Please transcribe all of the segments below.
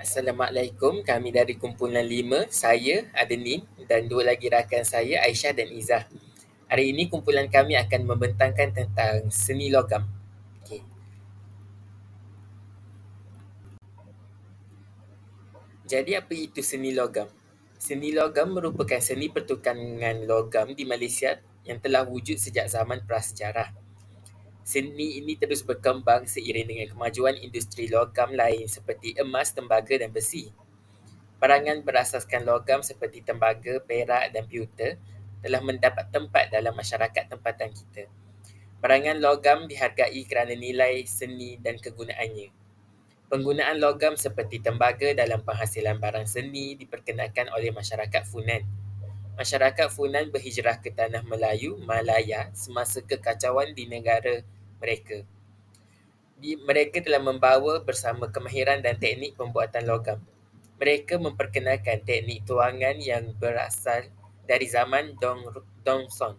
Assalamualaikum, kami dari kumpulan 5, saya, Adenin dan dua lagi rakan saya, Aisyah dan Izzah. Hari ini kumpulan kami akan membentangkan tentang seni logam. Okey. Jadi apa itu seni logam? Seni logam merupakan seni pertukangan logam di Malaysia yang telah wujud sejak zaman prasejarah. Seni ini terus berkembang seiring dengan kemajuan industri logam lain seperti emas, tembaga dan besi. Barangan berasaskan logam seperti tembaga, perak dan pewter telah mendapat tempat dalam masyarakat tempatan kita. Barangan logam dihargai kerana nilai seni dan kegunaannya. Penggunaan logam seperti tembaga dalam penghasilan barang seni diperkenalkan oleh masyarakat Funan. Masyarakat Funan berhijrah ke tanah Melayu, Malaya semasa kekacauan di negara mereka. Mereka telah membawa bersama kemahiran dan teknik pembuatan logam. Mereka memperkenalkan teknik tuangan yang berasal dari zaman Dongson.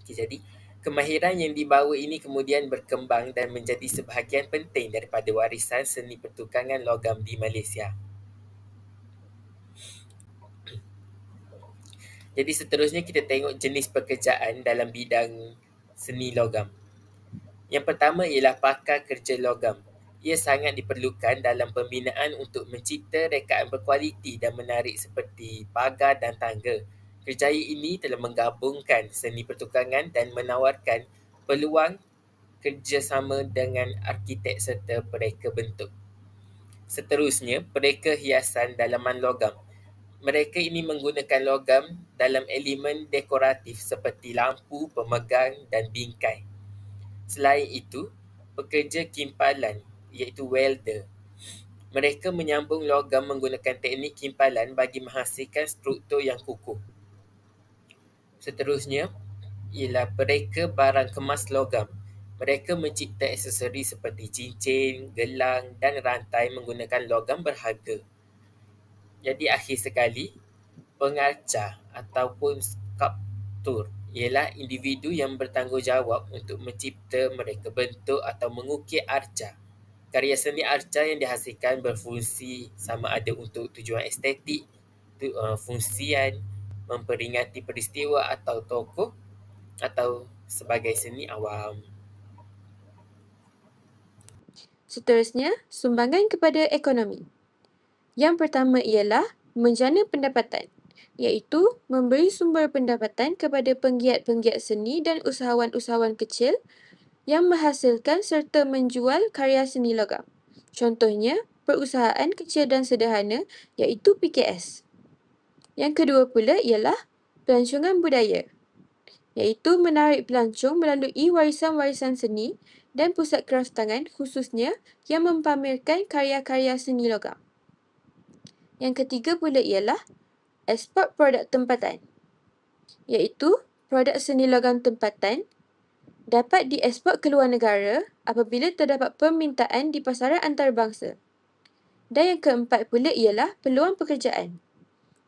Jadi, kemahiran yang dibawa ini kemudian berkembang dan menjadi sebahagian penting daripada warisan seni pertukangan logam di Malaysia. Jadi seterusnya kita tengok jenis pekerjaan dalam bidang seni logam. Yang pertama ialah pakar kerja logam. Ia sangat diperlukan dalam pembinaan untuk mencipta rekaan berkualiti dan menarik seperti pagar dan tangga. Kerjaya ini telah menggabungkan seni pertukangan dan menawarkan peluang kerjasama dengan arkitek serta pereka bentuk. Seterusnya, pereka hiasan dalaman logam. Mereka ini menggunakan logam dalam elemen dekoratif seperti lampu, pemegang dan bingkai. Selain itu, pekerja kimpalan iaitu welder. Mereka menyambung logam menggunakan teknik kimpalan bagi menghasilkan struktur yang kukuh. Seterusnya ialah pereka barang kemas logam. Mereka mencipta aksesori seperti cincin, gelang dan rantai menggunakan logam berharga. Jadi akhir sekali, pengarcah ataupun skulptur ialah individu yang bertanggungjawab untuk mencipta, mereka bentuk atau mengukir arca. Karya seni arca yang dihasilkan berfungsi sama ada untuk tujuan estetik, fungsian, memperingati peristiwa atau tokoh atau sebagai seni awam. Seterusnya, sumbangan kepada ekonomi. Yang pertama ialah menjana pendapatan, iaitu memberi sumber pendapatan kepada penggiat-penggiat seni dan usahawan-usahawan kecil yang menghasilkan serta menjual karya seni logam. Contohnya, perusahaan kecil dan sederhana iaitu PKS. Yang kedua pula ialah pelancongan budaya, iaitu menarik pelancong melalui warisan-warisan seni dan pusat kraftangan khususnya yang mempamerkan karya-karya seni logam. Yang ketiga pula ialah ekspor produk tempatan, iaitu produk seni logam tempatan dapat diekspor ke luar negara apabila terdapat permintaan di pasaran antarabangsa. Dan yang keempat pula ialah peluang pekerjaan,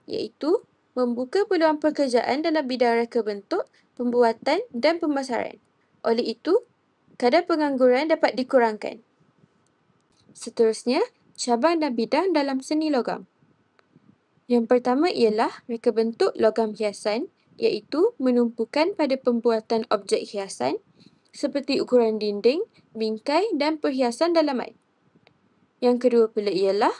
iaitu membuka peluang pekerjaan dalam bidang reka bentuk, pembuatan dan pemasaran. Oleh itu, kadar pengangguran dapat dikurangkan. Seterusnya, cabang dan bidang dalam seni logam. Yang pertama ialah reka bentuk logam hiasan, iaitu menumpukan pada pembuatan objek hiasan seperti ukuran dinding, bingkai dan perhiasan dalaman. Yang kedua pula ialah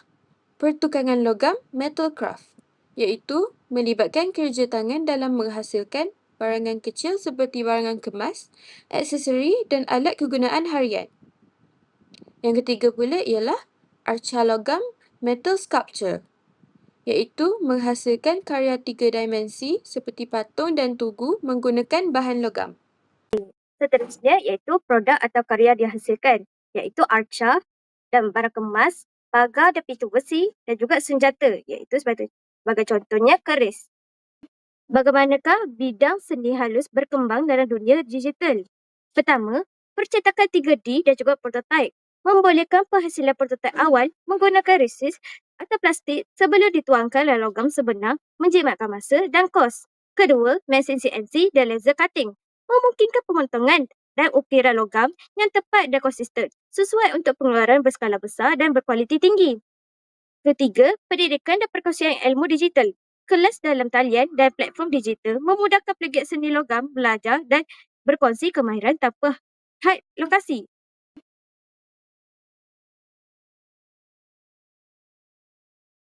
pertukangan logam metal craft, iaitu melibatkan kerja tangan dalam menghasilkan barangan kecil seperti barangan kemas, aksesori dan alat kegunaan harian. Yang ketiga pula ialah arca logam metal sculpture, iaitu menghasilkan karya 3 dimensi seperti patung dan tugu menggunakan bahan logam. Seterusnya iaitu produk atau karya dihasilkan, iaitu arca dan barang kemas, pagar dan pintu besi dan juga senjata, iaitu sebagai contohnya keris. Bagaimanakah bidang seni halus berkembang dalam dunia digital? Pertama, percetakan 3D dan juga prototype membolehkan penghasilan prototype awal menggunakan resin atau plastik sebelum dituangkan dalam logam sebenar, menjimatkan masa dan kos. Kedua, mesin CNC dan laser cutting memungkinkan pemotongan dan ukiran logam yang tepat dan konsisten sesuai untuk pengeluaran berskala besar dan berkualiti tinggi. Ketiga, pendidikan dan perkongsian ilmu digital. Kelas dalam talian dan platform digital memudahkan pegiat seni logam belajar dan berkongsi kemahiran tanpa had lokasi.